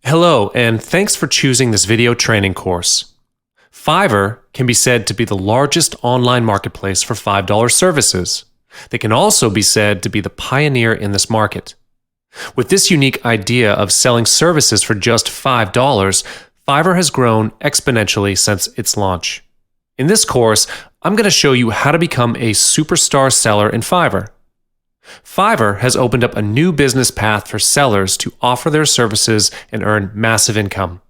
Hello, and thanks for choosing this video training course. Fiverr can be said to be the largest online marketplace for $5 services. They can also be said to be the pioneer in this market. With this unique idea of selling services for just $5, Fiverr has grown exponentially since its launch. In this course, I'm going to show you how to become a superstar seller in Fiverr. Fiverr has opened up a new business path for sellers to offer their services and earn massive income.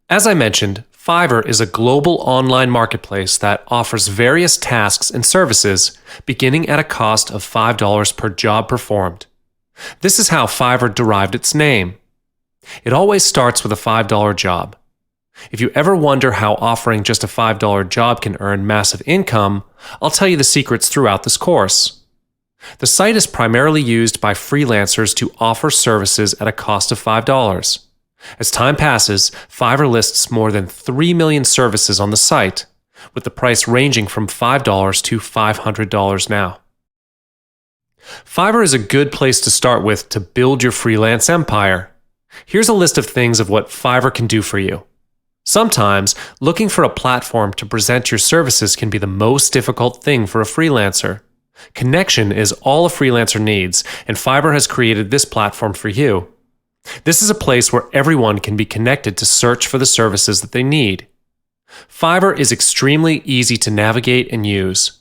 As I mentioned, Fiverr is a global online marketplace that offers various tasks and services beginning at a cost of $5 per job performed. This is how Fiverr derived its name. It always starts with a $5 job. If you ever wonder how offering just a $5 job can earn massive income, I'll tell you the secrets throughout this course. The site is primarily used by freelancers to offer services at a cost of $5. As time passes, Fiverr lists more than 3 million services on the site, with the price ranging from $5 to $500 now. Fiverr is a good place to start with to build your freelance empire. Here's a list of things of what Fiverr can do for you. Sometimes, looking for a platform to present your services can be the most difficult thing for a freelancer. Connection is all a freelancer needs, and Fiverr has created this platform for you. This is a place where everyone can be connected to search for the services that they need. Fiverr is extremely easy to navigate and use.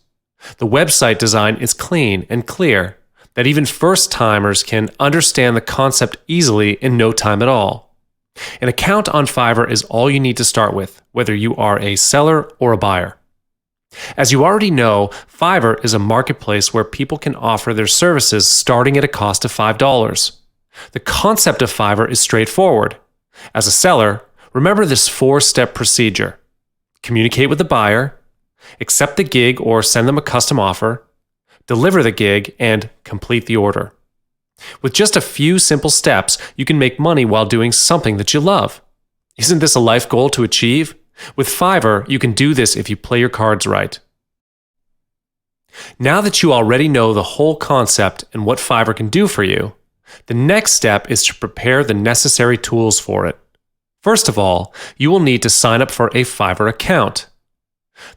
The website design is clean and clear, that even first-timers can understand the concept easily in no time at all. An account on Fiverr is all you need to start with, whether you are a seller or a buyer. As you already know, Fiverr is a marketplace where people can offer their services starting at a cost of $5. The concept of Fiverr is straightforward. As a seller, remember this 4-step procedure. Communicate with the buyer, accept the gig or send them a custom offer, deliver the gig, and complete the order. With just a few simple steps, you can make money while doing something that you love. Isn't this a life goal to achieve? With Fiverr, you can do this if you play your cards right. Now that you already know the whole concept and what Fiverr can do for you, the next step is to prepare the necessary tools for it. First of all, you will need to sign up for a Fiverr account.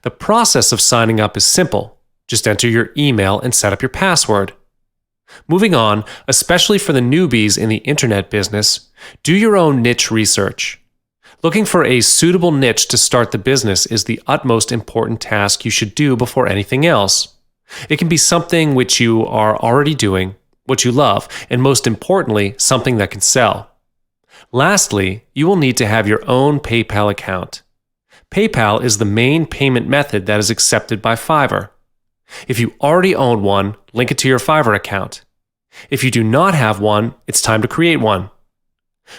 The process of signing up is simple. Just enter your email and set up your password. Moving on, especially for the newbies in the internet business, do your own niche research. Looking for a suitable niche to start the business is the utmost important task you should do before anything else. It can be something which you are already doing, what you love, and most importantly, something that can sell. Lastly, you will need to have your own PayPal account. PayPal is the main payment method that is accepted by Fiverr. If you already own one, link it to your Fiverr account. If you do not have one, it's time to create one.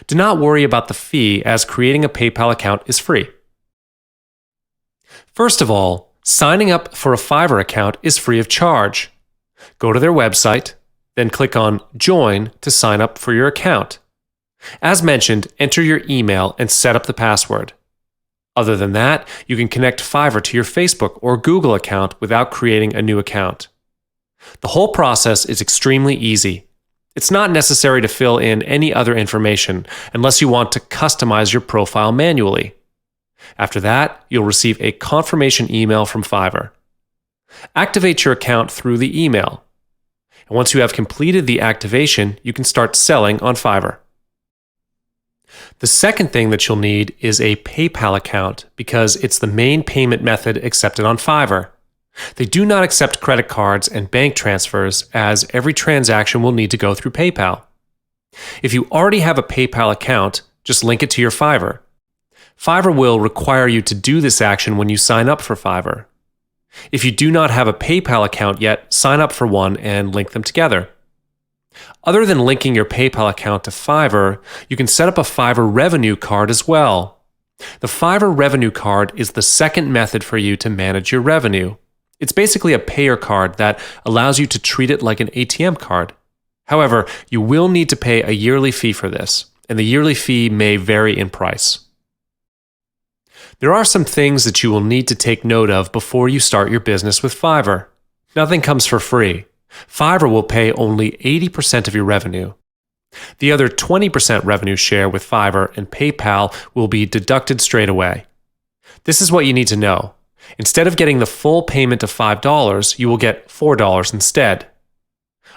Do not worry about the fee, as creating a PayPal account is free. First of all, signing up for a Fiverr account is free of charge. Go to their website, then click on Join to sign up for your account. As mentioned, enter your email and set up the password. Other than that, you can connect Fiverr to your Facebook or Google account without creating a new account. The whole process is extremely easy. It's not necessary to fill in any other information unless you want to customize your profile manually. After that, you'll receive a confirmation email from Fiverr. Activate your account through the email. And once you have completed the activation, you can start selling on Fiverr. The second thing that you'll need is a PayPal account because it's the main payment method accepted on Fiverr. They do not accept credit cards and bank transfers, as every transaction will need to go through PayPal. If you already have a PayPal account, just link it to your Fiverr. Fiverr will require you to do this action when you sign up for Fiverr. If you do not have a PayPal account yet, sign up for one and link them together. Other than linking your PayPal account to Fiverr, you can set up a Fiverr revenue card as well. The Fiverr revenue card is the second method for you to manage your revenue. It's basically a payer card that allows you to treat it like an ATM card. However, you will need to pay a yearly fee for this, and the yearly fee may vary in price. There are some things that you will need to take note of before you start your business with Fiverr. Nothing comes for free. Fiverr will pay only 80% of your revenue. The other 20% revenue share with Fiverr and PayPal will be deducted straight away. This is what you need to know. Instead of getting the full payment of $5, you will get $4 instead.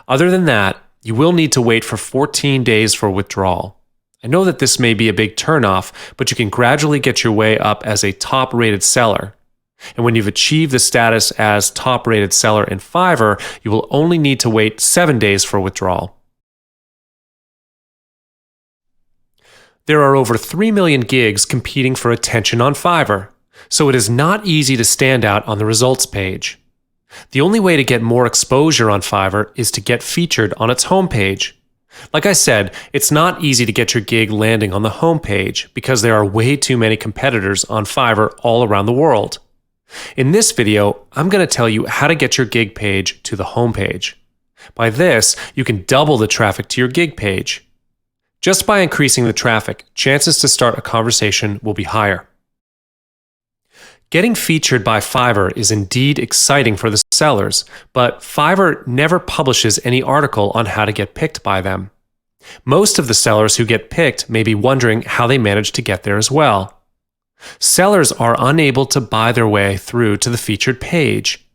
Other than that, you will need to wait for 14 days for withdrawal. I know that this may be a big turnoff, but you can gradually get your way up as a top-rated seller. And when you've achieved the status as top-rated seller in Fiverr, you will only need to wait 7 days for withdrawal. There are over 3 million gigs competing for attention on Fiverr, so it is not easy to stand out on the results page. The only way to get more exposure on Fiverr is to get featured on its homepage. Like I said, it's not easy to get your gig landing on the homepage because there are way too many competitors on Fiverr all around the world. In this video, I'm going to tell you how to get your gig page to the homepage. By this, you can double the traffic to your gig page. Just by increasing the traffic, chances to start a conversation will be higher. Getting featured by Fiverr is indeed exciting for the sellers, but Fiverr never publishes any article on how to get picked by them. Most of the sellers who get picked may be wondering how they managed to get there as well. Sellers are unable to buy their way through to the featured page.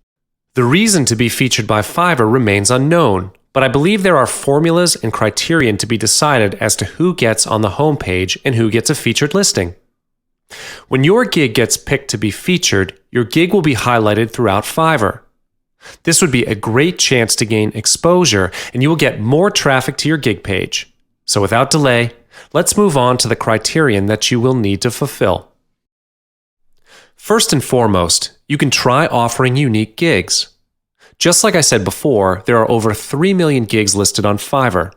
The reason to be featured by Fiverr remains unknown, but I believe there are formulas and criterion to be decided as to who gets on the homepage and who gets a featured listing. When your gig gets picked to be featured, your gig will be highlighted throughout Fiverr. This would be a great chance to gain exposure, and you will get more traffic to your gig page. So without delay, let's move on to the criterion that you will need to fulfill. First and foremost, you can try offering unique gigs. Just like I said before, there are over 3 million gigs listed on Fiverr.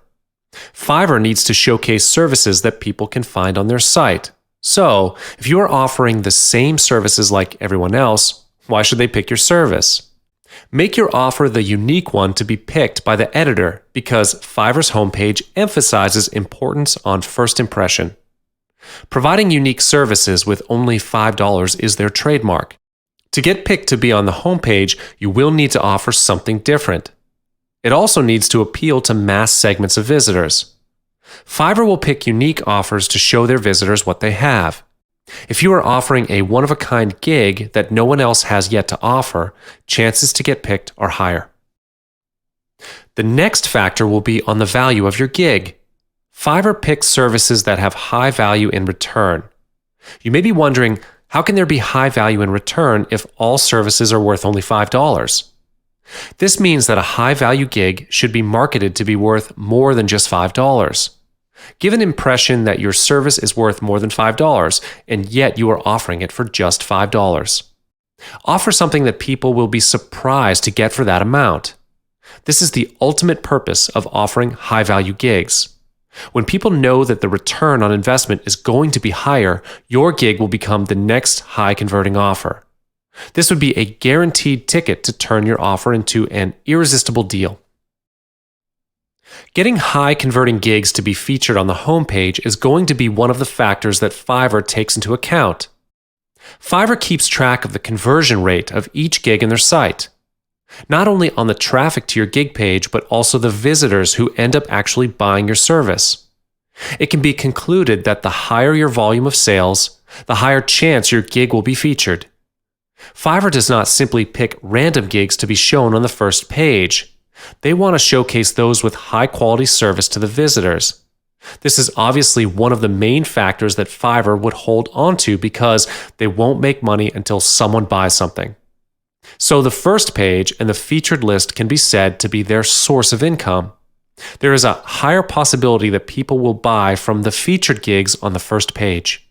Fiverr needs to showcase services that people can find on their site. So, if you are offering the same services like everyone else, why should they pick your service? Make your offer the unique one to be picked by the editor because Fiverr's homepage emphasizes importance on first impression. Providing unique services with only $5 is their trademark. To get picked to be on the homepage, you will need to offer something different. It also needs to appeal to mass segments of visitors. Fiverr will pick unique offers to show their visitors what they have. If you are offering a one-of-a-kind gig that no one else has yet to offer, chances to get picked are higher. The next factor will be on the value of your gig. Fiverr picks services that have high value in return. You may be wondering, how can there be high value in return if all services are worth only $5? This means that a high-value gig should be marketed to be worth more than just $5. Give an impression that your service is worth more than $5, and yet you are offering it for just $5. Offer something that people will be surprised to get for that amount. This is the ultimate purpose of offering high-value gigs. When people know that the return on investment is going to be higher, your gig will become the next high-converting offer. This would be a guaranteed ticket to turn your offer into an irresistible deal. Getting high-converting gigs to be featured on the homepage is going to be one of the factors that Fiverr takes into account. Fiverr keeps track of the conversion rate of each gig in their site, not only on the traffic to your gig page, but also the visitors who end up actually buying your service. It can be concluded that the higher your volume of sales, the higher chance your gig will be featured. Fiverr does not simply pick random gigs to be shown on the first page. They want to showcase those with high-quality service to the visitors. This is obviously one of the main factors that Fiverr would hold onto because they won't make money until someone buys something. So the first page and the featured list can be said to be their source of income. There is a higher possibility that people will buy from the featured gigs on the first page.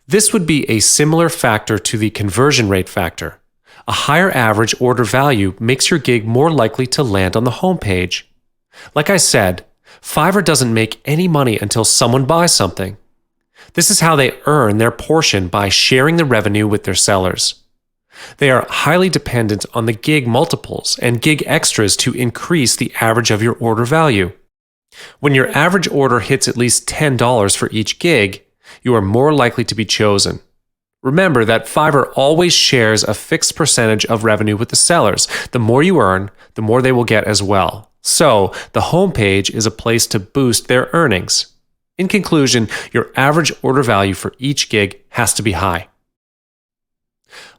This would be a similar factor to the conversion rate factor. A higher average order value makes your gig more likely to land on the homepage. Like I said, Fiverr doesn't make any money until someone buys something. This is how they earn their portion by sharing the revenue with their sellers. They are highly dependent on the gig multiples and gig extras to increase the average of your order value. When your average order hits at least $10 for each gig, you are more likely to be chosen. Remember that Fiverr always shares a fixed percentage of revenue with the sellers. The more you earn, the more they will get as well. So, the homepage is a place to boost their earnings. In conclusion, your average order value for each gig has to be high.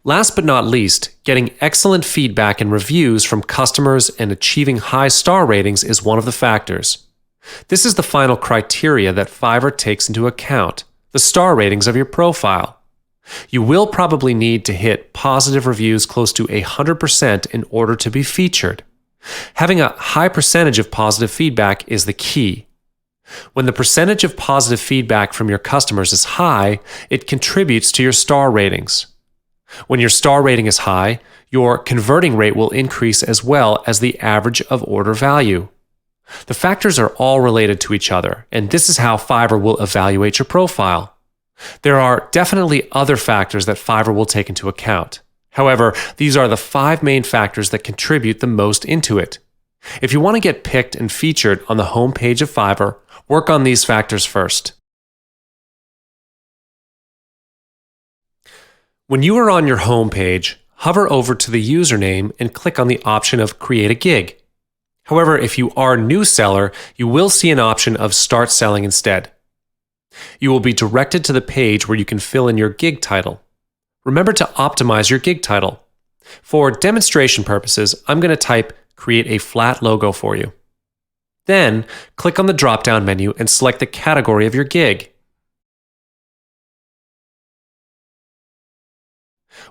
Last but not least, getting excellent feedback and reviews from customers and achieving high star ratings is one of the factors. This is the final criteria that Fiverr takes into account, the star ratings of your profile. You will probably need to hit positive reviews close to 100% in order to be featured. Having a high percentage of positive feedback is the key. When the percentage of positive feedback from your customers is high, it contributes to your star ratings. When your star rating is high, your converting rate will increase as well as the average of order value. The factors are all related to each other, and this is how Fiverr will evaluate your profile. There are definitely other factors that Fiverr will take into account. However, these are the 5 main factors that contribute the most into it. If you want to get picked and featured on the home page of Fiverr, work on these factors first. When you are on your home page, hover over to the username and click on the option of Create a Gig. However, if you are a new seller, you will see an option of Start Selling instead. You will be directed to the page where you can fill in your gig title. Remember to optimize your gig title. For demonstration purposes, I'm going to type Create a Flat Logo for you. Then, click on the drop-down menu and select the category of your gig.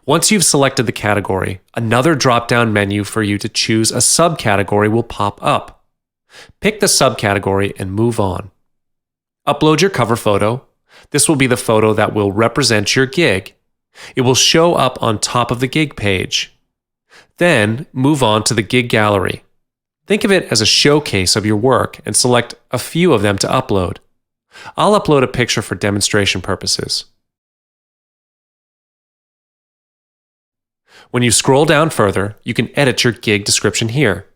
Once you've selected the category, another drop-down menu for you to choose a subcategory will pop up. Pick the subcategory and move on. Upload your cover photo. This will be the photo that will represent your gig. It will show up on top of the gig page. Then, move on to the gig gallery. Think of it as a showcase of your work and select a few of them to upload. I'll upload a picture for demonstration purposes. When you scroll down further, you can edit your gig description here.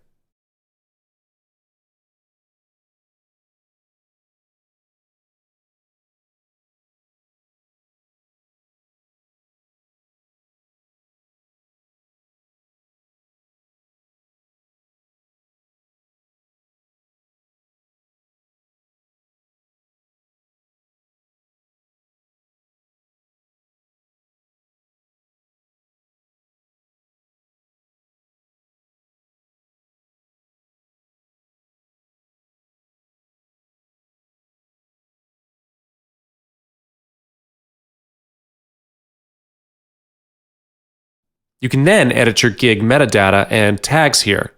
You can then edit your gig metadata and tags here.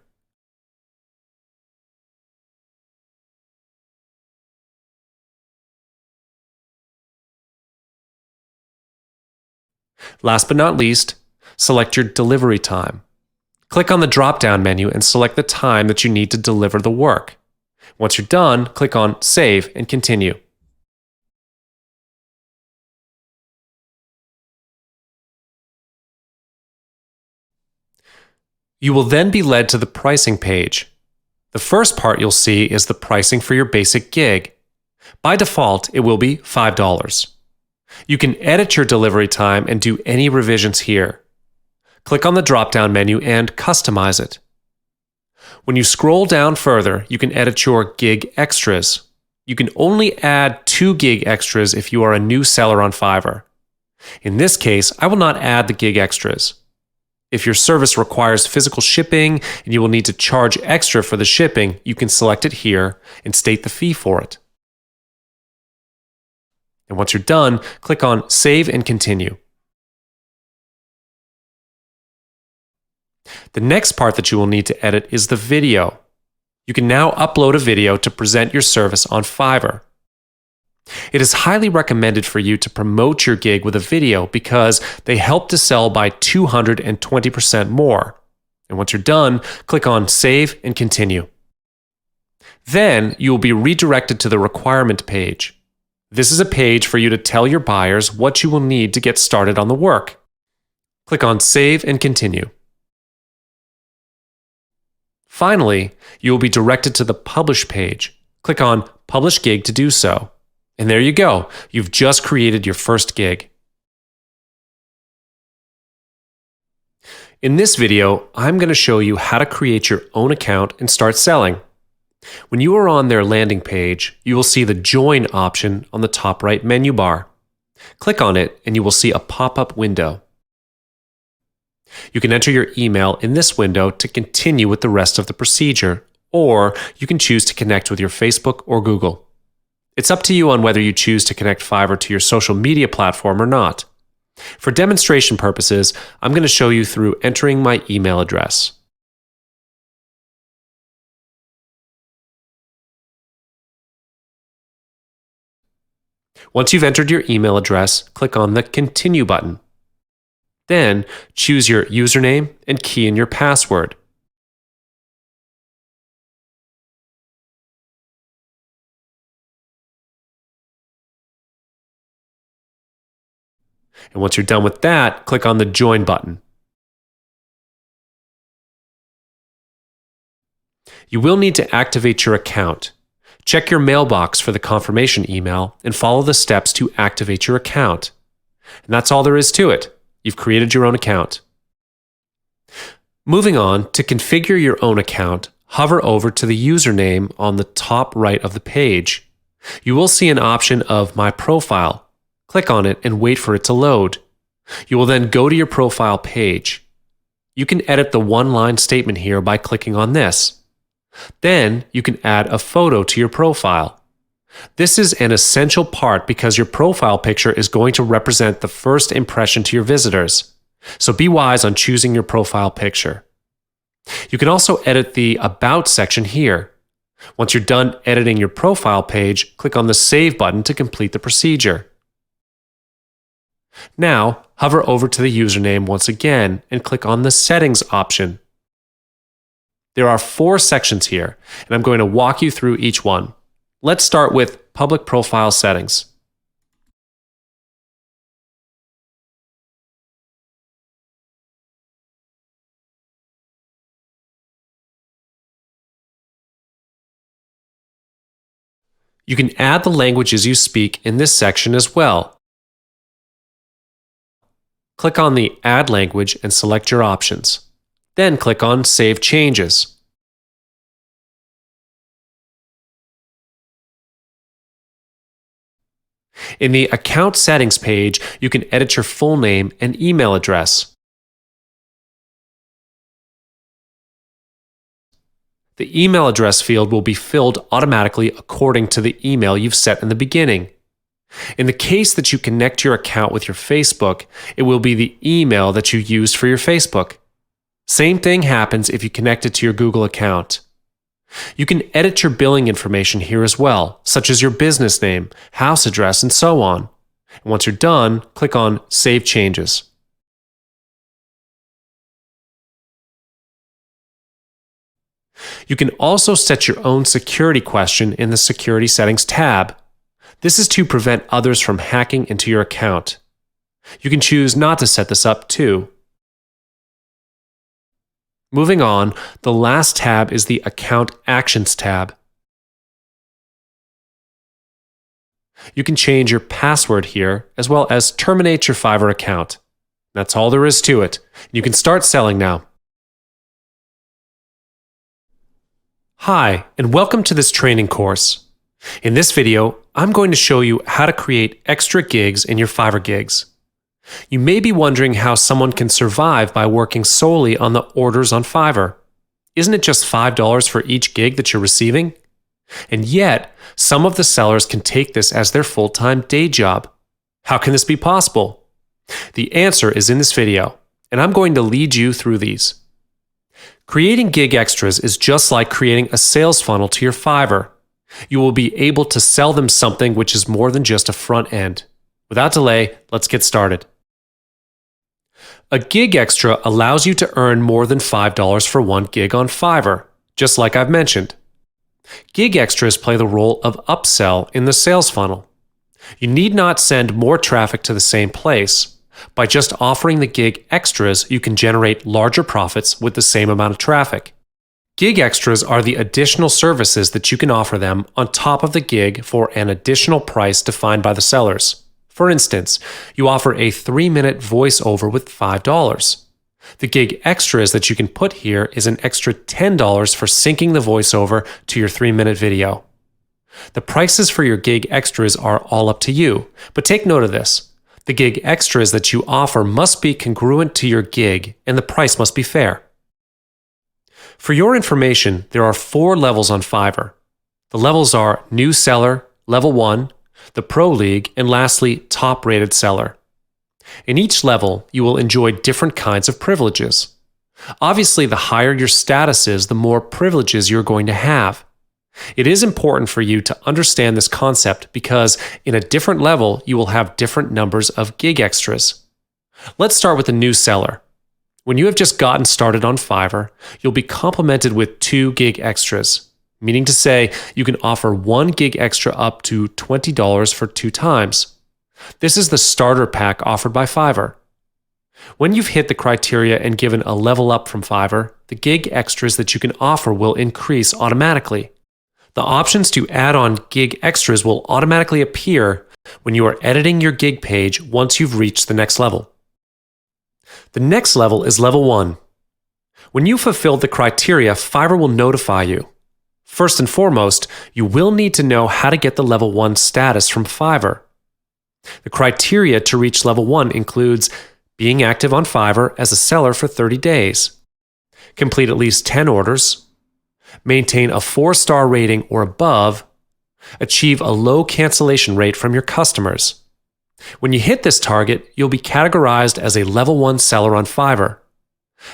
Last but not least, select your delivery time. Click on the drop-down menu and select the time that you need to deliver the work. Once you're done, click on Save and Continue. You will then be led to the pricing page. The first part you'll see is the pricing for your basic gig. By default, it will be $5. You can edit your delivery time and do any revisions here. Click on the drop-down menu and customize it. When you scroll down further, you can edit your gig extras. You can only add 2 gig extras if you are a new seller on Fiverr. In this case, I will not add the gig extras. If your service requires physical shipping and you will need to charge extra for the shipping, you can select it here and state the fee for it. And once you're done, click on Save and Continue. The next part that you will need to edit is the video. You can now upload a video to present your service on Fiverr. It is highly recommended for you to promote your gig with a video because they help to sell by 220% more. And once you're done, click on Save and Continue. Then you will be redirected to the requirement page. This is a page for you to tell your buyers what you will need to get started on the work. Click on Save and Continue. Finally, you will be directed to the Publish page. Click on Publish Gig to do so. And there you go. You've just created your first gig. In this video, I'm going to show you how to create your own account and start selling. When you are on their landing page, you will see the Join option on the top right menu bar. Click on it and you will see a pop-up window. You can enter your email in this window to continue with the rest of the procedure, or you can choose to connect with your Facebook or Google. It's up to you on whether you choose to connect Fiverr to your social media platform or not. For demonstration purposes, I'm going to show you through entering my email address. Once you've entered your email address, click on the Continue button. Then, choose your username and key in your password. And once you're done with that, click on the Join button. You will need to activate your account. Check your mailbox for the confirmation email and follow the steps to activate your account. And that's all there is to it. You've created your own account. Moving on, to configure your own account, hover over to the username on the top right of the page. You will see an option of My Profile. Click on it and wait for it to load. You will then go to your profile page. You can edit the one-line statement here by clicking on this. Then you can add a photo to your profile. This is an essential part because your profile picture is going to represent the first impression to your visitors. So be wise on choosing your profile picture. You can also edit the About section here. Once you're done editing your profile page, click on the Save button to complete the procedure. Now, hover over to the username once again and click on the Settings option. There are 4 sections here, and I'm going to walk you through each one. Let's start with Public Profile Settings. You can add the languages you speak in this section as well. Click on the Add Language and select your options. Then click on Save Changes. In the Account Settings page, you can edit your full name and email address. The email address field will be filled automatically according to the email you've set in the beginning. In the case that you connect your account with your Facebook, it will be the email that you used for your Facebook. Same thing happens if you connect it to your Google account. You can edit your billing information here as well, such as your business name, house address, and so on. And once you're done, click on Save Changes. You can also set your own security question in the Security Settings tab. This is to prevent others from hacking into your account. You can choose not to set this up too. Moving on, the last tab is the Account Actions tab. You can change your password here, as well as terminate your Fiverr account. That's all there is to it. You can start selling now. Hi, and welcome to this training course. In this video, I'm going to show you how to create extra gigs in your Fiverr gigs. You may be wondering how someone can survive by working solely on the orders on Fiverr. Isn't it just $5 for each gig that you're receiving? And yet, some of the sellers can take this as their full-time day job. How can this be possible? The answer is in this video, and I'm going to lead you through these. Creating gig extras is just like creating a sales funnel to your Fiverr. You will be able to sell them something which is more than just a front end. Without delay, let's get started. A gig extra allows you to earn more than $5 for one gig on Fiverr, just like I've mentioned. Gig extras play the role of upsell in the sales funnel. You need not send more traffic to the same place. By just offering the gig extras, you can generate larger profits with the same amount of traffic. Gig extras are the additional services that you can offer them on top of the gig for an additional price defined by the sellers. For instance, you offer a 3-minute voiceover with $5. The gig extras that you can put here is an extra $10 for syncing the voiceover to your 3-minute video. The prices for your gig extras are all up to you, but take note of this. The gig extras that you offer must be congruent to your gig, and the price must be fair. For your information, there are 4 levels on Fiverr. The levels are New Seller, Level 1, the Pro League, and lastly, Top Rated Seller. In each level, you will enjoy different kinds of privileges. Obviously, the higher your status is, the more privileges you're going to have. It is important for you to understand this concept because in a different level, you will have different numbers of gig extras. Let's start with the New Seller. When you have just gotten started on Fiverr, you'll be complimented with 2 gig extras, meaning to say you can offer 1 gig extra up to $20 for 2 times. This is the starter pack offered by Fiverr. When you've hit the criteria and given a level up from Fiverr, the gig extras that you can offer will increase automatically. The options to add on gig extras will automatically appear when you are editing your gig page once you've reached the next level. The next level is Level 1. When you fulfilled the criteria, Fiverr will notify you. First and foremost, you will need to know how to get the Level 1 status from Fiverr. The criteria to reach Level 1 includes being active on Fiverr as a seller for 30 days, complete at least 10 orders, maintain a 4-star rating or above, achieve a low cancellation rate from your customers. When you hit this target, you'll be categorized as a Level 1 seller on Fiverr.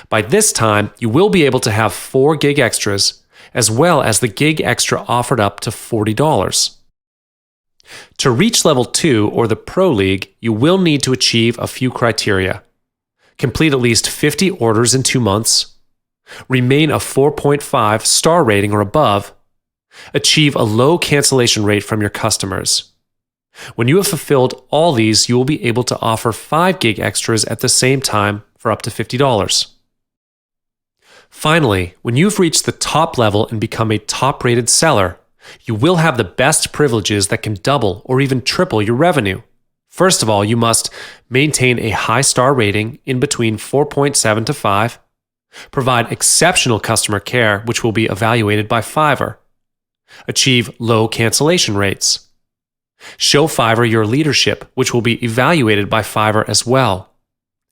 By this time, you will be able to have 4 gig extras, as well as the gig extra offered up to $40. To reach Level 2 or the Pro League, you will need to achieve a few criteria. Complete at least 50 orders in 2 months, remain a 4.5 star rating or above, achieve a low cancellation rate from your customers. When you have fulfilled all these, you will be able to offer 5 gig extras at the same time for up to $50. Finally, when you've reached the top level and become a top-rated seller, you will have the best privileges that can double or even triple your revenue. First of all, you must maintain a high star rating in between 4.7 to 5, provide exceptional customer care, which will be evaluated by Fiverr, achieve low cancellation rates, show Fiverr your leadership, which will be evaluated by Fiverr as well,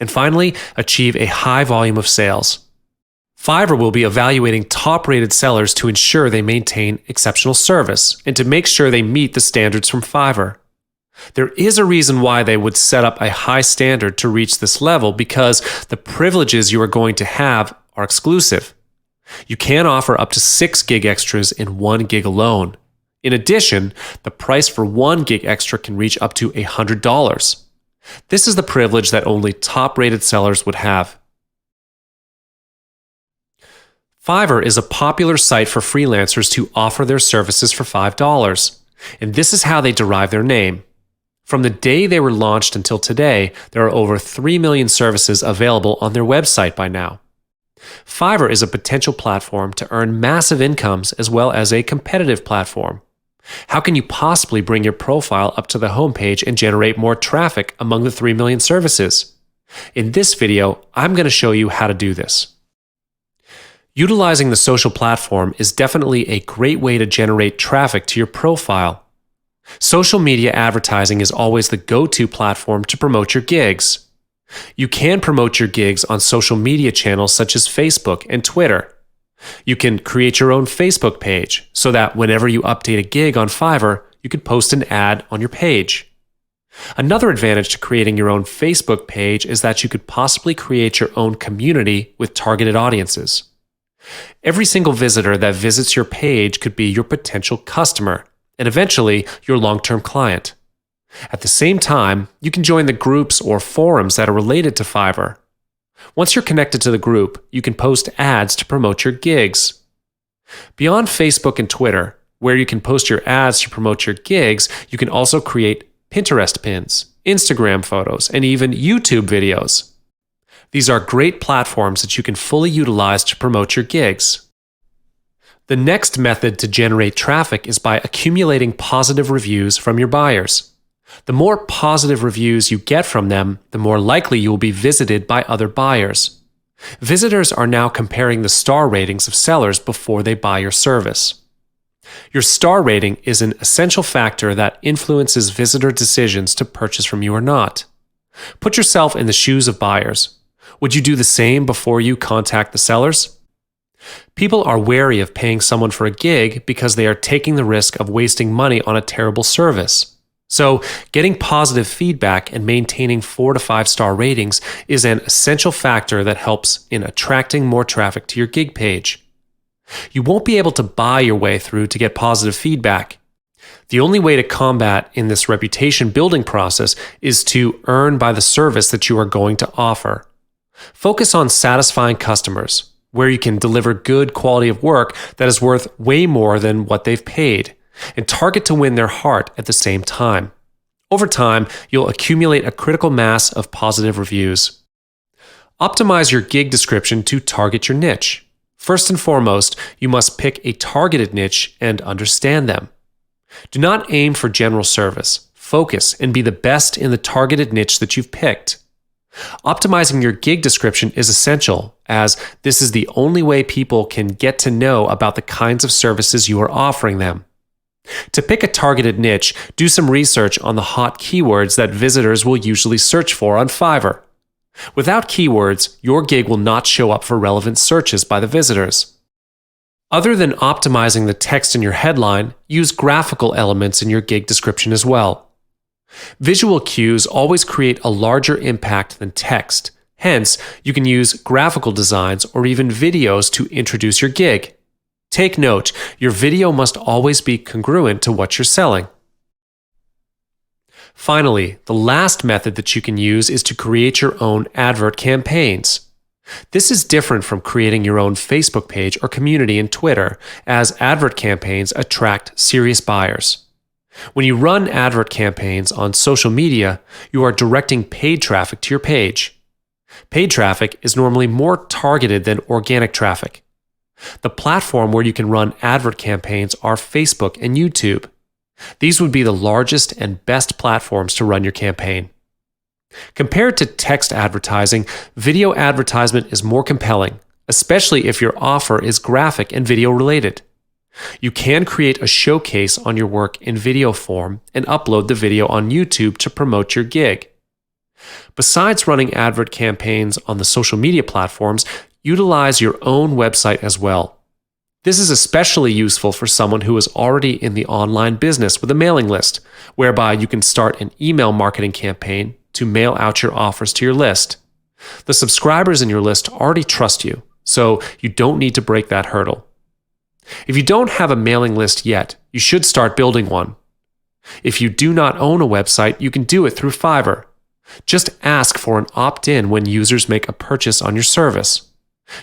and finally, achieve a high volume of sales. Fiverr will be evaluating top-rated sellers to ensure they maintain exceptional service and to make sure they meet the standards from Fiverr. There is a reason why they would set up a high standard to reach this level because the privileges you are going to have are exclusive. You can offer up to 6 gig extras in 1 gig alone. In addition, the price for 1 gig extra can reach up to $100. This is the privilege that only top-rated sellers would have. Fiverr is a popular site for freelancers to offer their services for $5, and this is how they derive their name. From the day they were launched until today, there are over 3 million services available on their website by now. Fiverr is a potential platform to earn massive incomes as well as a competitive platform. How can you possibly bring your profile up to the homepage and generate more traffic among the 3 million services? In this video, I'm going to show you how to do this. Utilizing the social platform is definitely a great way to generate traffic to your profile. Social media advertising is always the go-to platform to promote your gigs. You can promote your gigs on social media channels such as Facebook and Twitter. You can create your own Facebook page so that whenever you update a gig on Fiverr, you can post an ad on your page. Another advantage to creating your own Facebook page is that you could possibly create your own community with targeted audiences. Every single visitor that visits your page could be your potential customer and eventually your long-term client. At the same time, you can join the groups or forums that are related to Fiverr. Once you're connected to the group, you can post ads to promote your gigs. Beyond Facebook and Twitter, where you can post your ads to promote your gigs, you can also create Pinterest pins, Instagram photos, and even YouTube videos. These are great platforms that you can fully utilize to promote your gigs. The next method to generate traffic is by accumulating positive reviews from your buyers. The more positive reviews you get from them, the more likely you will be visited by other buyers. Visitors are now comparing the star ratings of sellers before they buy your service. Your star rating is an essential factor that influences visitor decisions to purchase from you or not. Put yourself in the shoes of buyers. Would you do the same before you contact the sellers? People are wary of paying someone for a gig because they are taking the risk of wasting money on a terrible service. So, getting positive feedback and maintaining 4 to 5 star ratings is an essential factor that helps in attracting more traffic to your gig page. You won't be able to buy your way through to get positive feedback. The only way to combat in this reputation building process is to earn by the service that you are going to offer. Focus on satisfying customers, where you can deliver good quality of work that is worth way more than what they've paid, and target to win their heart at the same time. Over time, you'll accumulate a critical mass of positive reviews. Optimize your gig description to target your niche. First and foremost, you must pick a targeted niche and understand them. Do not aim for general service. Focus and be the best in the targeted niche that you've picked. Optimizing your gig description is essential, as this is the only way people can get to know about the kinds of services you are offering them. To pick a targeted niche, do some research on the hot keywords that visitors will usually search for on Fiverr. Without keywords, your gig will not show up for relevant searches by the visitors. Other than optimizing the text in your headline, use graphical elements in your gig description as well. Visual cues always create a larger impact than text. Hence, you can use graphical designs or even videos to introduce your gig. Take note, your video must always be congruent to what you're selling. Finally, the last method that you can use is to create your own advert campaigns. This is different from creating your own Facebook page or community in Twitter, as advert campaigns attract serious buyers. When you run advert campaigns on social media, you are directing paid traffic to your page. Paid traffic is normally more targeted than organic traffic. The platform where you can run advert campaigns are Facebook and YouTube. These would be the largest and best platforms to run your campaign. Compared to text advertising, video advertisement is more compelling, especially if your offer is graphic and video related. You can create a showcase on your work in video form and upload the video on YouTube to promote your gig. Besides running advert campaigns on the social media platforms, utilize your own website as well. This is especially useful for someone who is already in the online business with a mailing list, whereby you can start an email marketing campaign to mail out your offers to your list. The subscribers in your list already trust you, so you don't need to break that hurdle. If you don't have a mailing list yet, you should start building one. If you do not own a website, you can do it through Fiverr. Just ask for an opt-in when users make a purchase on your service.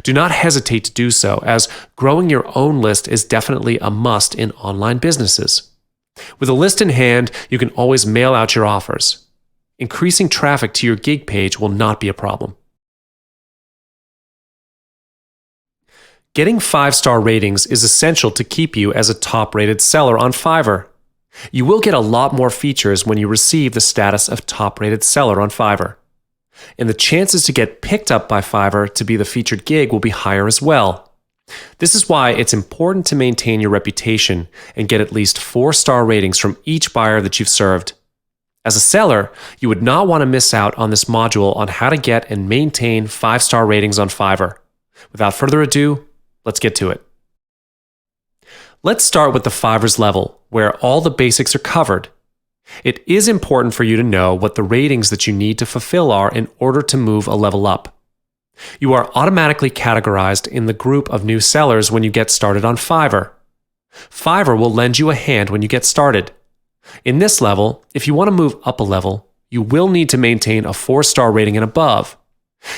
Do not hesitate to do so, as growing your own list is definitely a must in online businesses. With a list in hand, you can always mail out your offers. Increasing traffic to your gig page will not be a problem. Getting 5-star ratings is essential to keep you as a top-rated seller on Fiverr. You will get a lot more features when you receive the status of top-rated seller on Fiverr. And the chances to get picked up by Fiverr to be the featured gig will be higher as well. This is why it's important to maintain your reputation and get at least 4-star ratings from each buyer that you've served. As a seller, you would not want to miss out on this module on how to get and maintain 5-star ratings on Fiverr. Without further ado, let's get to it. Let's start with the Fiverr's level, where all the basics are covered. It is important for you to know what the ratings that you need to fulfill are in order to move a level up. You are automatically categorized in the group of new sellers when you get started on Fiverr. Fiverr will lend you a hand when you get started. In this level, if you want to move up a level, you will need to maintain a 4-star rating and above.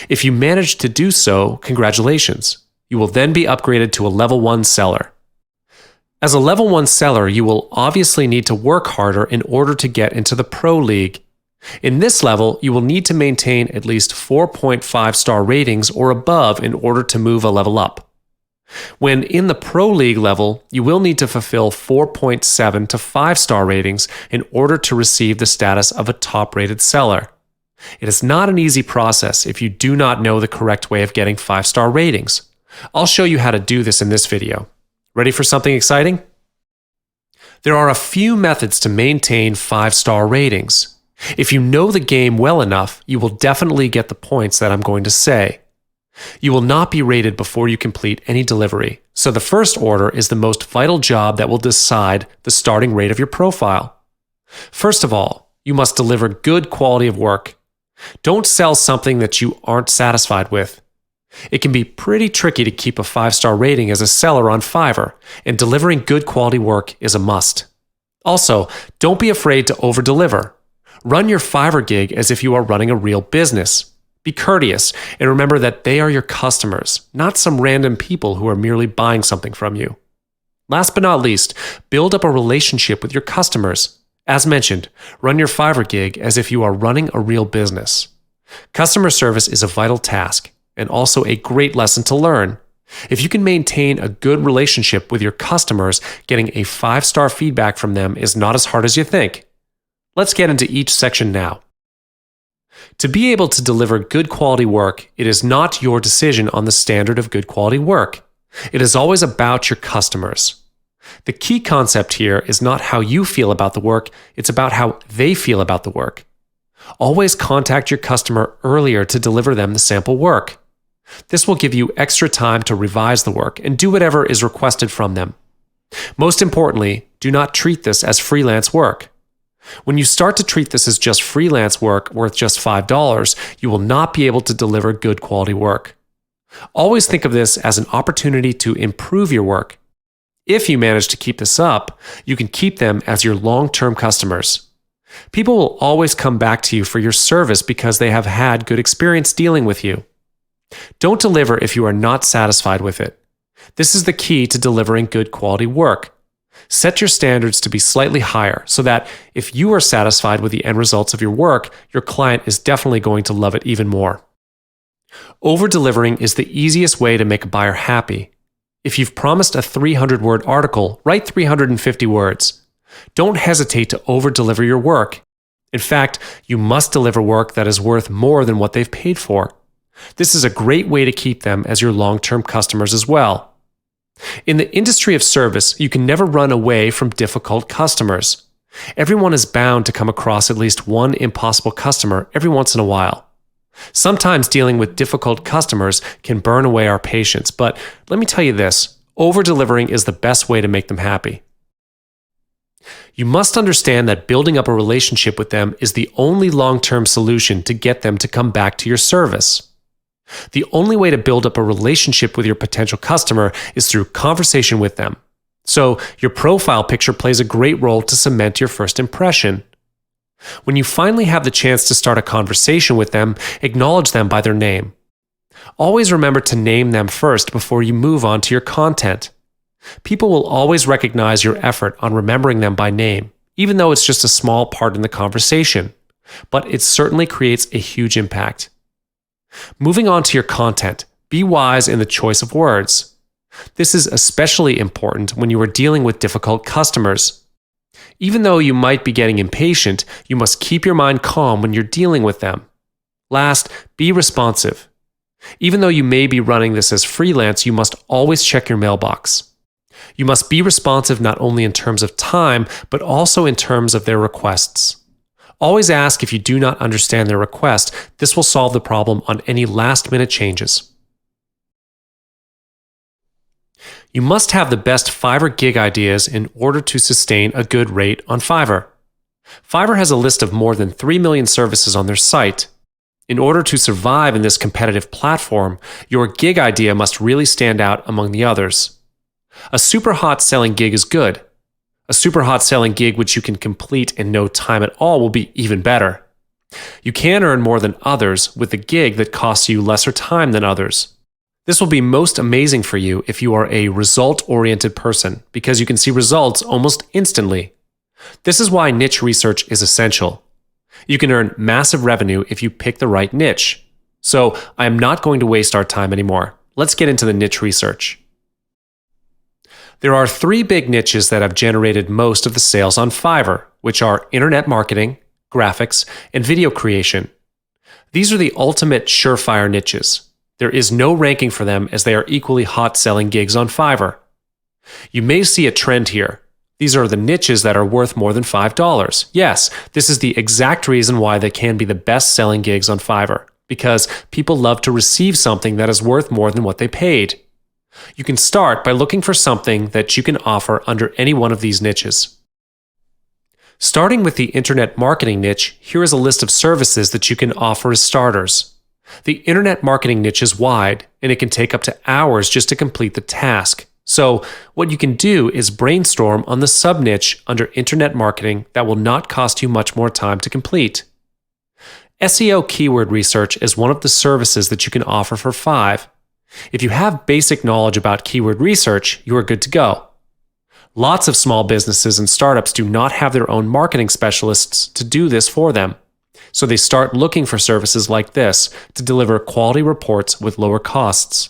If you manage to do so, congratulations. You will then be upgraded to a level 1 seller. As a level 1 seller, you will obviously need to work harder in order to get into the Pro League. In this level, you will need to maintain at least 4.5-star ratings or above in order to move a level up. When in the Pro League level, you will need to fulfill 4.7 to 5-star ratings in order to receive the status of a top-rated seller. It is not an easy process if you do not know the correct way of getting 5-star ratings. I'll show you how to do this in this video. Ready for something exciting? There are a few methods to maintain 5-star ratings. If you know the game well enough, you will definitely get the points that I'm going to say. You will not be rated before you complete any delivery, so the first order is the most vital job that will decide the starting rate of your profile. First of all, you must deliver good quality of work. Don't sell something that you aren't satisfied with. It can be pretty tricky to keep a 5-star rating as a seller on Fiverr, and delivering good quality work is a must. Also, don't be afraid to over-deliver. Run your Fiverr gig as if you are running a real business. Be courteous, and remember that they are your customers, not some random people who are merely buying something from you. Last but not least, build up a relationship with your customers. As mentioned, run your Fiverr gig as if you are running a real business. Customer service is a vital task, and also a great lesson to learn. If you can maintain a good relationship with your customers, getting a 5-star feedback from them is not as hard as you think. Let's get into each section now. To be able to deliver good quality work, it is not your decision on the standard of good quality work. It is always about your customers. The key concept here is not how you feel about the work, it's about how they feel about the work. Always contact your customer earlier to deliver them the sample work. This will give you extra time to revise the work and do whatever is requested from them. Most importantly, do not treat this as freelance work. When you start to treat this as just freelance work worth just $5, you will not be able to deliver good quality work. Always think of this as an opportunity to improve your work. If you manage to keep this up, you can keep them as your long-term customers. People will always come back to you for your service because they have had good experience dealing with you. Don't deliver if you are not satisfied with it. This is the key to delivering good quality work. Set your standards to be slightly higher so that if you are satisfied with the end results of your work, your client is definitely going to love it even more. Over-delivering is the easiest way to make a buyer happy. If you've promised a 300-word article, write 350 words. Don't hesitate to over-deliver your work. In fact, you must deliver work that is worth more than what they've paid for. This is a great way to keep them as your long-term customers as well. In the industry of service, you can never run away from difficult customers. Everyone is bound to come across at least one impossible customer every once in a while. Sometimes dealing with difficult customers can burn away our patience, but let me tell you this, over-delivering is the best way to make them happy. You must understand that building up a relationship with them is the only long-term solution to get them to come back to your service. The only way to build up a relationship with your potential customer is through conversation with them. So your profile picture plays a great role to cement your first impression. When you finally have the chance to start a conversation with them, acknowledge them by their name. Always remember to name them first before you move on to your content. People will always recognize your effort on remembering them by name, even though it's just a small part in the conversation. But it certainly creates a huge impact. Moving on to your content, be wise in the choice of words. This is especially important when you are dealing with difficult customers. Even though you might be getting impatient, you must keep your mind calm when you're dealing with them. Last, be responsive. Even though you may be running this as freelance, you must always check your mailbox. You must be responsive not only in terms of time, but also in terms of their requests. Always ask if you do not understand their request. This will solve the problem on any last-minute changes. You must have the best Fiverr gig ideas in order to sustain a good rate on Fiverr. Fiverr has a list of more than 3 million services on their site. In order to survive in this competitive platform, your gig idea must really stand out among the others. A super hot selling gig is good. A super hot selling gig which you can complete in no time at all will be even better. You can earn more than others with a gig that costs you lesser time than others. This will be most amazing for you if you are a result-oriented person because you can see results almost instantly. This is why niche research is essential. You can earn massive revenue if you pick the right niche. So I am not going to waste our time anymore. Let's get into the niche research. There are 3 big niches that have generated most of the sales on Fiverr, which are internet marketing, graphics, and video creation. These are the ultimate surefire niches. There is no ranking for them as they are equally hot-selling gigs on Fiverr. You may see a trend here. These are the niches that are worth more than $5. Yes, this is the exact reason why they can be the best-selling gigs on Fiverr, because people love to receive something that is worth more than what they paid. You can start by looking for something that you can offer under any one of these niches. Starting with the internet marketing niche, here is a list of services that you can offer as starters. The internet marketing niche is wide, and it can take up to hours just to complete the task. So, what you can do is brainstorm on the sub-niche under internet marketing that will not cost you much more time to complete. SEO keyword research is one of the services that you can offer for $5. If you have basic knowledge about keyword research, you are good to go. Lots of small businesses and startups do not have their own marketing specialists to do this for them. So they start looking for services like this to deliver quality reports with lower costs.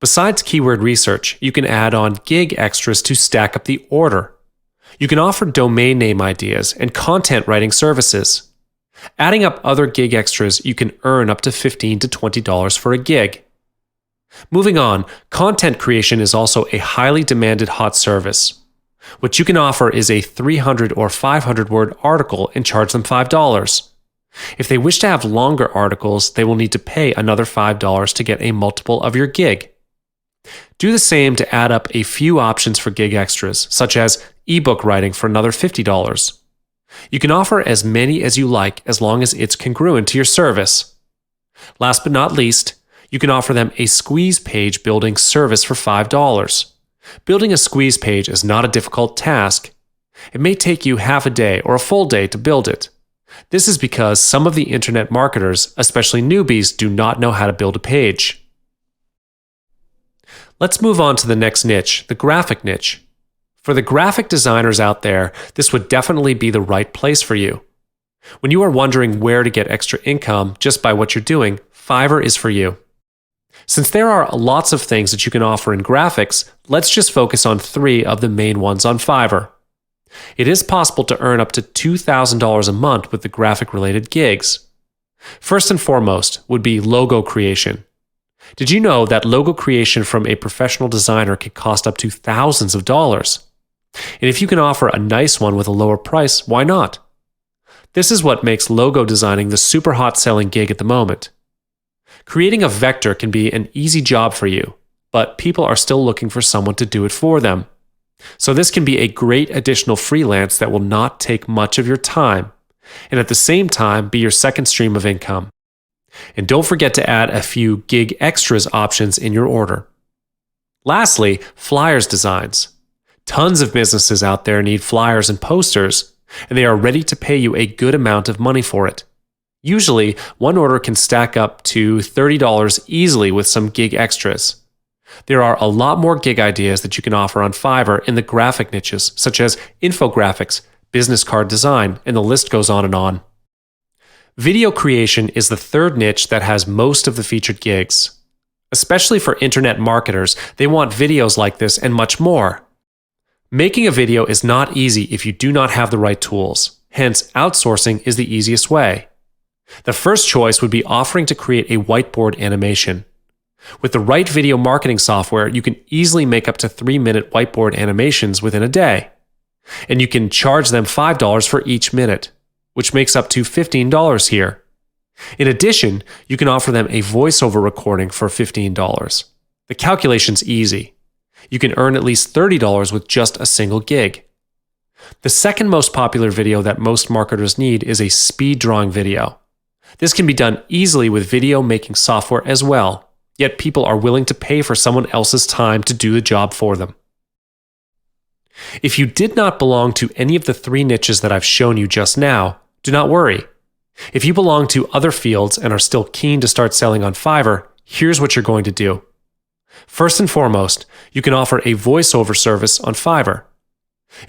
Besides keyword research, you can add on gig extras to stack up the order. You can offer domain name ideas and content writing services. Adding up other gig extras, you can earn up to $15 to $20 for a gig. Moving on, content creation is also a highly demanded hot service. What you can offer is a 300 or 500 word article and charge them $5. If they wish to have longer articles, they will need to pay another $5 to get a multiple of your gig. Do the same to add up a few options for gig extras, such as ebook writing for another $50. You can offer as many as you like as long as it's congruent to your service. Last but not least, you can offer them a squeeze page building service for $5. Building a squeeze page is not a difficult task. It may take you half a day or a full day to build it. This is because some of the internet marketers, especially newbies, do not know how to build a page. Let's move on to the next niche, the graphic niche. For the graphic designers out there, this would definitely be the right place for you. When you are wondering where to get extra income just by what you're doing, Fiverr is for you. Since there are lots of things that you can offer in graphics, let's just focus on 3 of the main ones on Fiverr. It is possible to earn up to $2,000 a month with the graphic-related gigs. First and foremost would be logo creation. Did you know that logo creation from a professional designer can cost up to thousands of dollars? And if you can offer a nice one with a lower price, why not? This is what makes logo designing the super hot selling gig at the moment. Creating a vector can be an easy job for you, but people are still looking for someone to do it for them. So this can be a great additional freelance that will not take much of your time, and at the same time be your second stream of income. And don't forget to add a few gig extras options in your order. Lastly, flyers designs. Tons of businesses out there need flyers and posters, and they are ready to pay you a good amount of money for it. Usually, one order can stack up to $30 easily with some gig extras. There are a lot more gig ideas that you can offer on Fiverr in the graphic niches, such as infographics, business card design, and the list goes on and on. Video creation is the third niche that has most of the featured gigs. Especially for internet marketers, they want videos like this and much more. Making a video is not easy if you do not have the right tools. Hence, outsourcing is the easiest way. The first choice would be offering to create a whiteboard animation. With the right video marketing software, you can easily make up to 3-minute whiteboard animations within a day. And you can charge them $5 for each minute, which makes up to $15 here. In addition, you can offer them a voiceover recording for $15. The calculation's easy. You can earn at least $30 with just a single gig. The second most popular video that most marketers need is a speed drawing video. This can be done easily with video making software as well, yet people are willing to pay for someone else's time to do the job for them. If you did not belong to any of the 3 niches that I've shown you just now, do not worry. If you belong to other fields and are still keen to start selling on Fiverr, here's what you're going to do. First and foremost, you can offer a voiceover service on Fiverr.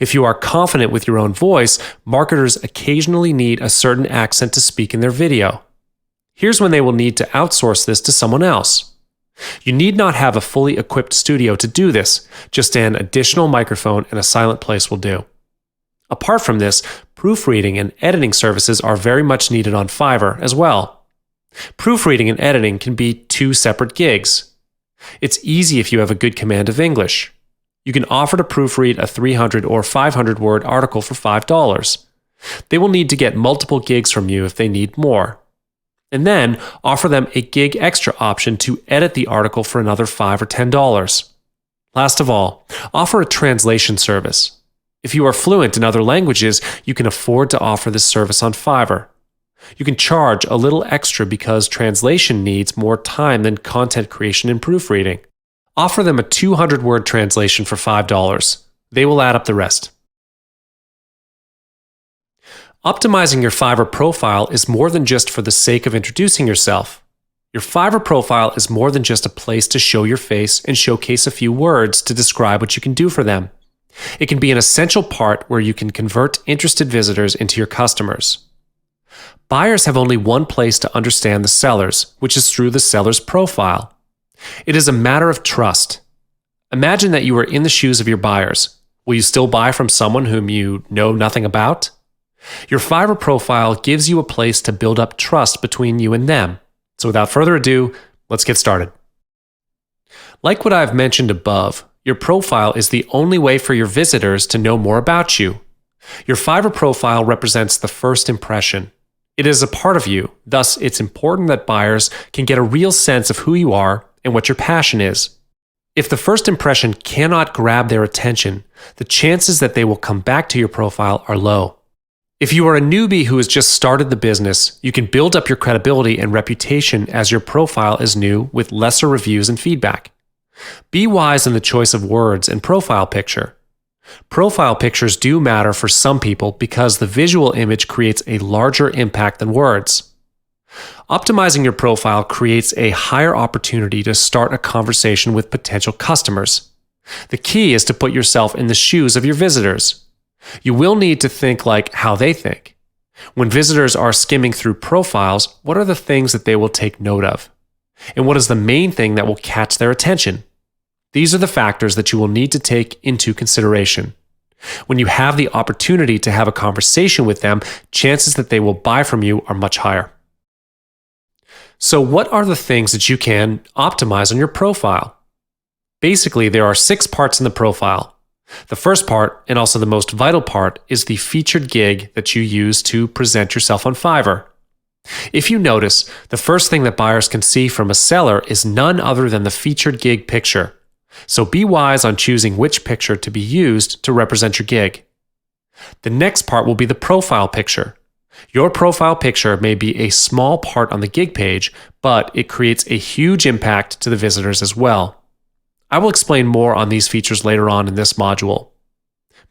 If you are confident with your own voice, marketers occasionally need a certain accent to speak in their video. Here's when they will need to outsource this to someone else. You need not have a fully equipped studio to do this, just an additional microphone and a silent place will do. Apart from this, proofreading and editing services are very much needed on Fiverr as well. Proofreading and editing can be two separate gigs. It's easy if you have a good command of English. You can offer to proofread a 300 or 500 word article for $5. They will need to get multiple gigs from you if they need more. And then offer them a gig extra option to edit the article for another $5 or $10. Last of all, offer a translation service. If you are fluent in other languages, you can afford to offer this service on Fiverr. You can charge a little extra because translation needs more time than content creation and proofreading. Offer them a 200-word translation for $5. They will add up the rest. Optimizing your Fiverr profile is more than just for the sake of introducing yourself. Your Fiverr profile is more than just a place to show your face and showcase a few words to describe what you can do for them. It can be an essential part where you can convert interested visitors into your customers. Buyers have only one place to understand the sellers, which is through the seller's profile. It is a matter of trust. Imagine that you are in the shoes of your buyers. Will you still buy from someone whom you know nothing about? Your Fiverr profile gives you a place to build up trust between you and them. So without further ado, let's get started. Like what I've mentioned above, your profile is the only way for your visitors to know more about you. Your Fiverr profile represents the first impression. It is a part of you, thus it's important that buyers can get a real sense of who you are and what your passion is. If the first impression cannot grab their attention, the chances that they will come back to your profile are low. If you are a newbie who has just started the business, you can build up your credibility and reputation as your profile is new with lesser reviews and feedback. Be wise in the choice of words and profile picture. Profile pictures do matter for some people because the visual image creates a larger impact than words. Optimizing your profile creates a higher opportunity to start a conversation with potential customers. The key is to put yourself in the shoes of your visitors. You will need to think like how they think. When visitors are skimming through profiles, what are the things that they will take note of? And what is the main thing that will catch their attention? These are the factors that you will need to take into consideration. When you have the opportunity to have a conversation with them, chances that they will buy from you are much higher. So what are the things that you can optimize on your profile? Basically, there are 6 parts in the profile. The first part, and also the most vital part, is the featured gig that you use to present yourself on Fiverr. If you notice, the first thing that buyers can see from a seller is none other than the featured gig picture. So be wise on choosing which picture to be used to represent your gig. The next part will be the profile picture. Your profile picture may be a small part on the gig page, but it creates a huge impact to the visitors as well. I will explain more on these features later on in this module.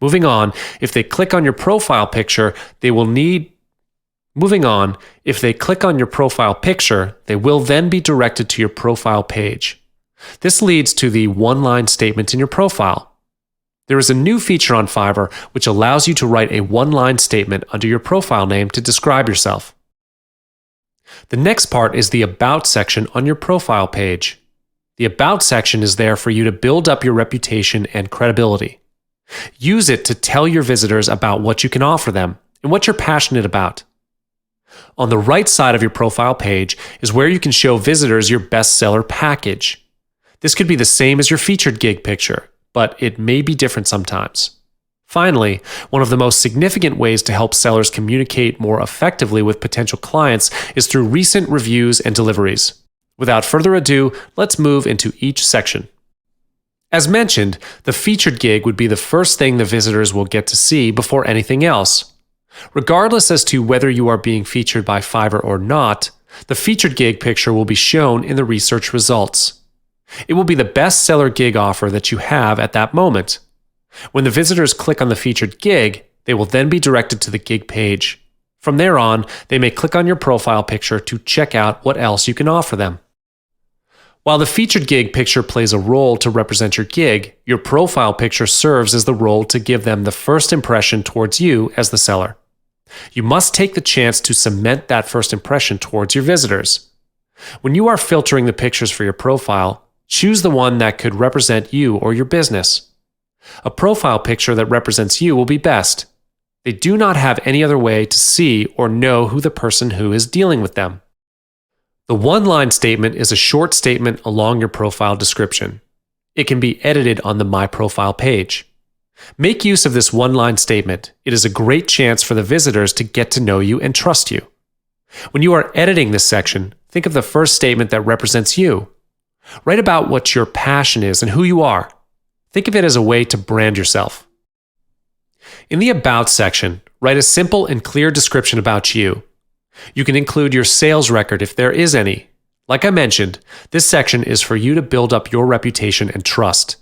Moving on, if they click on your profile picture, they will then be directed to your profile page. This leads to the one-line statement in your profile. There is a new feature on Fiverr which allows you to write a one-line statement under your profile name to describe yourself. The next part is the About section on your profile page. The About section is there for you to build up your reputation and credibility. Use it to tell your visitors about what you can offer them and what you're passionate about. On the right side of your profile page is where you can show visitors your bestseller package. This could be the same as your featured gig picture, but it may be different sometimes. Finally, one of the most significant ways to help sellers communicate more effectively with potential clients is through recent reviews and deliveries. Without further ado, let's move into each section. As mentioned, the featured gig would be the first thing the visitors will get to see before anything else. Regardless as to whether you are being featured by Fiverr or not, the featured gig picture will be shown in the research results. It will be the bestseller gig offer that you have at that moment. When the visitors click on the featured gig, they will then be directed to the gig page. From there on, they may click on your profile picture to check out what else you can offer them. While the featured gig picture plays a role to represent your gig, your profile picture serves as the role to give them the first impression towards you as the seller. You must take the chance to cement that first impression towards your visitors. When you are filtering the pictures for your profile, choose the one that could represent you or your business. A profile picture that represents you will be best. They do not have any other way to see or know who the person who is dealing with them. The one-line statement is a short statement along your profile description. It can be edited on the My Profile page. Make use of this one-line statement. It is a great chance for the visitors to get to know you and trust you. When you are editing this section, think of the first statement that represents you. Write about what your passion is and who you are. Think of it as a way to brand yourself. In the About section, write a simple and clear description about you. You can include your sales record if there is any. Like I mentioned, this section is for you to build up your reputation and trust.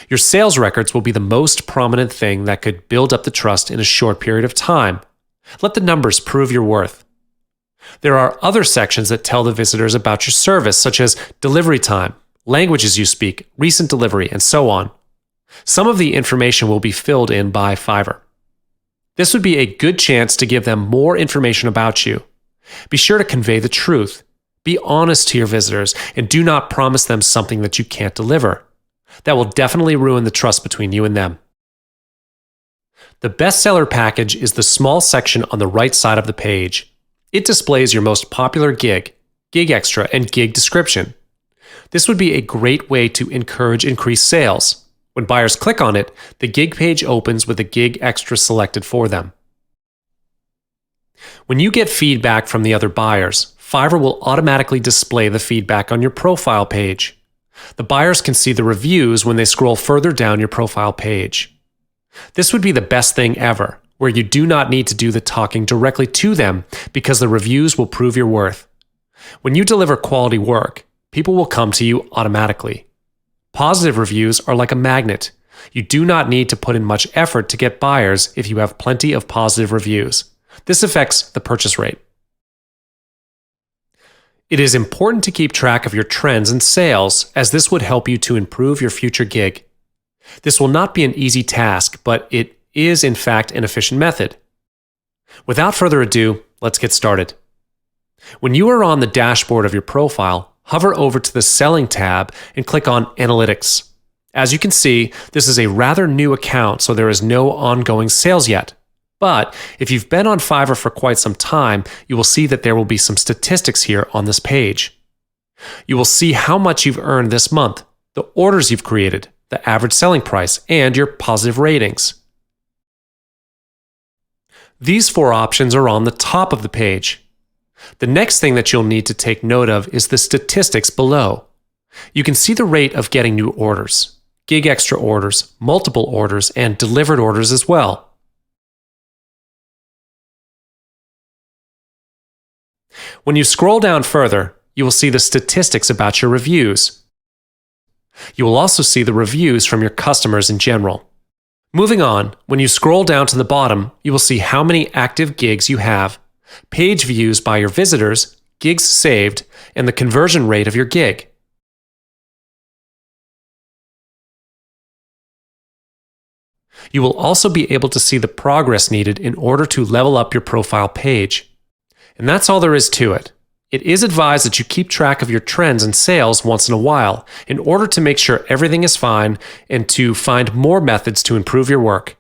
Your sales records will be the most prominent thing that could build up the trust in a short period of time. Let the numbers prove your worth. There are other sections that tell the visitors about your service, such as delivery time, languages you speak, recent delivery, and so on. Some of the information will be filled in by Fiverr. This would be a good chance to give them more information about you. Be sure to convey the truth. Be honest to your visitors and do not promise them something that you can't deliver. That will definitely ruin the trust between you and them. The bestseller package is the small section on the right side of the page. It displays your most popular gig, gig extra, and gig description. This would be a great way to encourage increased sales. When buyers click on it, the gig page opens with a gig extra selected for them. When you get feedback from the other buyers, Fiverr will automatically display the feedback on your profile page. The buyers can see the reviews when they scroll further down your profile page. This would be the best thing ever, where you do not need to do the talking directly to them because the reviews will prove your worth. When you deliver quality work, people will come to you automatically. Positive reviews are like a magnet. You do not need to put in much effort to get buyers if you have plenty of positive reviews. This affects the purchase rate. It is important to keep track of your trends and sales, as this would help you to improve your future gig. This will not be an easy task, but it is in fact an efficient method. Without further ado, let's get started. When you are on the dashboard of your profile, hover over to the Selling tab and click on Analytics. As you can see, this is a rather new account, so there is no ongoing sales yet. But if you've been on Fiverr for quite some time, you will see that there will be some statistics here on this page. You will see how much you've earned this month, the orders you've created, the average selling price, and your positive ratings. These four options are on the top of the page. The next thing that you'll need to take note of is the statistics below. You can see the rate of getting new orders, gig extra orders, multiple orders, and delivered orders as well. When you scroll down further, you will see the statistics about your reviews. You will also see the reviews from your customers in general. Moving on, when you scroll down to the bottom, you will see how many active gigs you have, page views by your visitors, gigs saved, and the conversion rate of your gig. You will also be able to see the progress needed in order to level up your profile page. And that's all there is to it. It is advised that you keep track of your trends and sales once in a while in order to make sure everything is fine and to find more methods to improve your work.